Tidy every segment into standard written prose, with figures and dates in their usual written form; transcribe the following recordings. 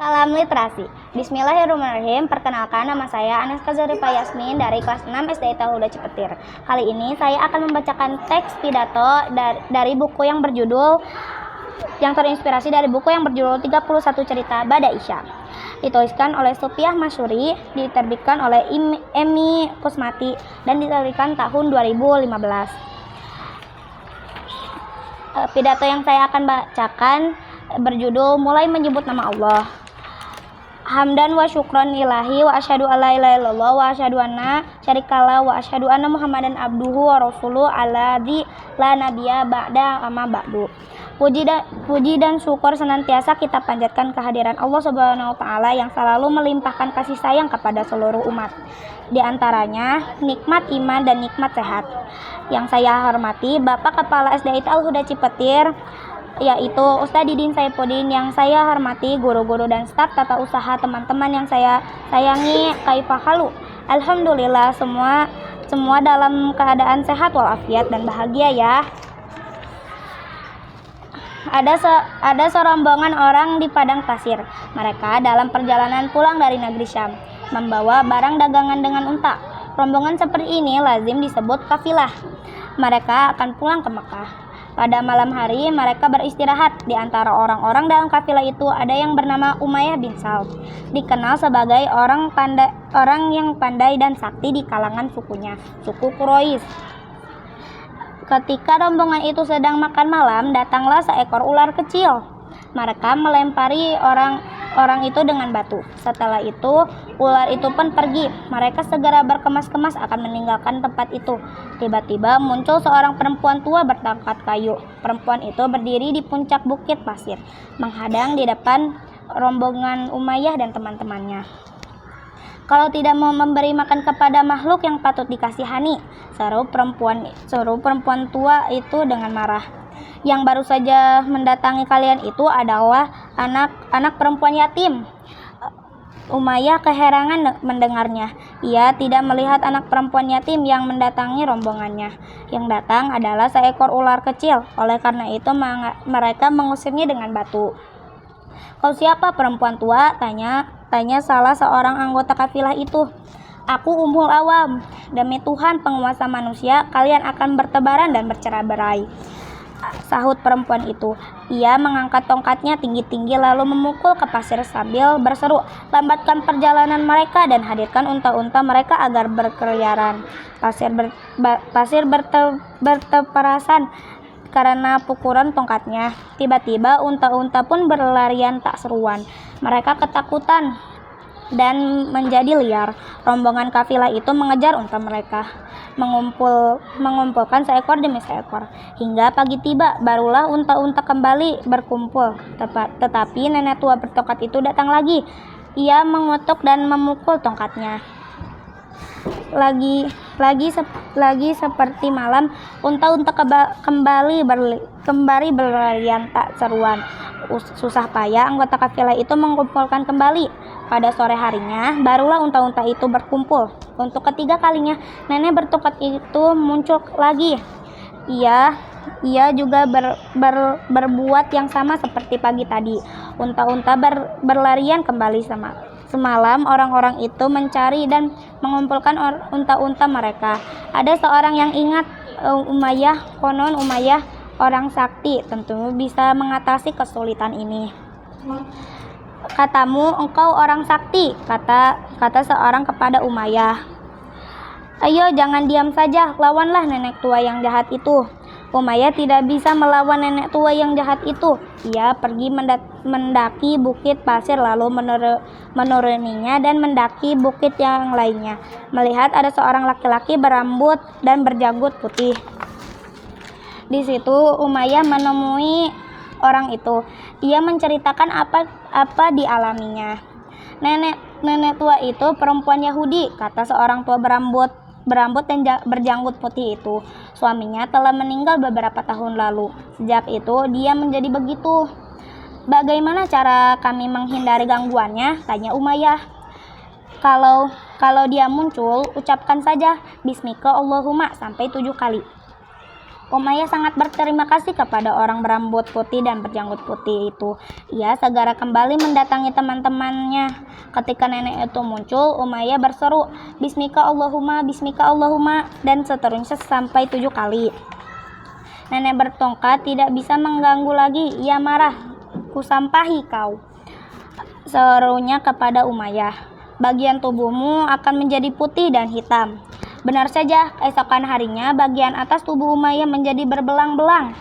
Salam literasi. Bismillahirrahmanirrahim. Perkenalkan, nama saya Aneska Zarifa Yasmin dari kelas 6 SD Tahuda Cipetir. Kali ini saya akan membacakan teks pidato dari buku yang terinspirasi dari buku yang berjudul 31 Cerita Bada Isya. Dituliskan oleh Supiah Masyuri, diterbitkan oleh Emi Kusmati, dan diterbitkan tahun 2015. Pidato yang saya akan bacakan berjudul Mulai Menyebut Nama Allah. Hamdan wa syukron ilahi wa asyhadu alla ilaha illallah wa asyhadu anna syarikalah wa asyhadu anna Muhammadan abduhu wa rasuluh alladzi la nabiyya ba'da amma ba'du. Puji dan syukur senantiasa kita panjatkan kehadiran Allah Subhanahu wa taala yang selalu melimpahkan kasih sayang kepada seluruh umat. Di antaranya nikmat iman dan nikmat sehat. Yang saya hormati Bapak Kepala SDIT Al-Huda Cipetir, yaitu Ustadz Didin Saifuddin, yang saya hormati guru-guru dan staf tata usaha, teman-teman yang saya sayangi, kaifahalu. Alhamdulillah semua dalam keadaan sehat walafiat dan bahagia ya. Ada serombongan orang di padang pasir. Mereka dalam perjalanan pulang dari negeri Syam, membawa barang dagangan dengan unta. Rombongan seperti ini lazim disebut kafilah. Mereka akan pulang ke Mekah. Pada malam hari mereka beristirahat. Di antara orang-orang dalam kafilah itu ada yang bernama Umayyah bin Sa'd, dikenal sebagai orang yang pandai dan sakti di kalangan sukunya, suku Quraisy. Ketika rombongan itu sedang makan malam, datanglah seekor ular kecil. Mereka melempari orang itu dengan batu. Setelah itu, ular itu pun pergi. Mereka segera berkemas-kemas akan meninggalkan tempat itu. Tiba-tiba muncul seorang perempuan tua bertongkat kayu. Perempuan itu berdiri di puncak bukit pasir, menghadang di depan rombongan Umayyah dan teman-temannya. Kalau tidak mau memberi makan kepada makhluk yang patut dikasihani, seru perempuan tua itu dengan marah. Yang baru saja mendatangi kalian itu adalah anak perempuan yatim. Umayyah keherangan mendengarnya. Ia tidak melihat anak perempuan yatim yang mendatangi rombongannya. Yang datang adalah seekor ular kecil. Oleh karena itu mereka mengusirnya dengan batu. "Kau siapa, perempuan tua?" tanya salah seorang anggota kafilah itu. "Aku Ummul Awam. Demi Tuhan penguasa manusia, kalian akan bertebaran dan bercerai-berai," sahut perempuan itu. Ia mengangkat tongkatnya tinggi-tinggi lalu memukul ke pasir sambil berseru, "Lambatkan perjalanan mereka dan hadirkan unta-unta mereka agar berkeliaran." Pasir berteparasan karena pukulan tongkatnya. Tiba-tiba unta-unta pun berlarian tak seruan. Mereka ketakutan dan menjadi liar. Rombongan kafilah itu mengejar unta mereka, mengumpulkan seekor demi seekor. Hingga pagi tiba, barulah unta-unta kembali berkumpul. Tetapi nenek tua bertongkat itu datang lagi. Ia mengutuk dan memukul tongkatnya. Lagi seperti malam, unta-unta kembali berlarian tak seruan. Susah payah anggota kafilah itu mengumpulkan kembali. Pada sore harinya, barulah unta-unta itu berkumpul. Untuk ketiga kalinya, nenek bertongkat itu muncul lagi. Ia juga berbuat yang sama seperti pagi tadi. Unta-unta berlarian kembali sama. Semalam orang-orang itu mencari dan mengumpulkan unta-unta mereka. Ada seorang yang ingat Umayyah. Konon Umayyah orang sakti, tentu bisa mengatasi kesulitan ini. "Katamu engkau orang sakti," kata seorang kepada Umayyah. "Ayo jangan diam saja, lawanlah nenek tua yang jahat itu." Umayyah tidak bisa melawan nenek tua yang jahat itu. Ia pergi mendaki bukit pasir lalu menuruninya dan mendaki bukit yang lainnya. Melihat ada seorang laki-laki berambut dan berjanggut putih. Di situ Umayyah menemui orang itu. Ia menceritakan apa dialaminya. Nenek tua itu perempuan Yahudi," kata seorang tua berambut dan berjanggut putih itu. "Suaminya telah meninggal beberapa tahun lalu. Sejak itu dia menjadi begitu." "Bagaimana cara kami menghindari gangguannya?" tanya Umayyah. Kalau dia muncul, ucapkan saja Bismika Allahumma sampai 7 kali. Umayyah sangat berterima kasih kepada orang berambut putih dan berjanggut putih itu. Ia segera kembali mendatangi teman-temannya. Ketika nenek itu muncul, Umayyah berseru, Bismika Allahumma, Bismika Allahumma, dan seterusnya sampai 7 kali. Nenek bertongkat tidak bisa mengganggu lagi. Ia marah, kusampahi kau, serunya kepada Umayyah. Bagian tubuhmu akan menjadi putih dan hitam. Benar saja, keesokan harinya bagian atas tubuh Umayyah menjadi berbelang-belang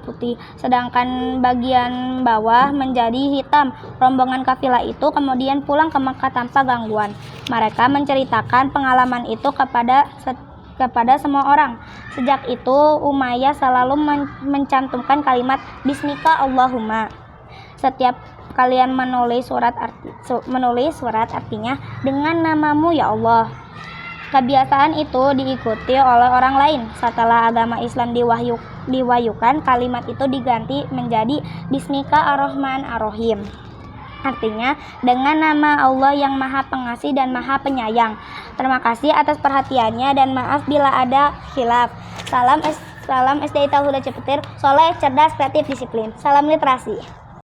putih, sedangkan bagian bawah menjadi hitam. Rombongan kafilah itu kemudian pulang ke Makkah tanpa gangguan. Mereka menceritakan pengalaman itu kepada semua orang. Sejak itu Umayyah selalu mencantumkan kalimat Bismika Allahumma. Setiap kalian menulis surat artinya dengan namamu ya Allah. Kebiasaan itu diikuti oleh orang lain. Setelah agama Islam diwahyukan, kalimat itu diganti menjadi Bismika Ar-Rahman Ar-Rahim. Artinya, dengan nama Allah yang Maha Pengasih dan Maha Penyayang. Terima kasih atas perhatiannya dan maaf bila ada khilaf. Salam SDI Tauhudah Cipetir, soleh, cerdas, kreatif, disiplin. Salam literasi.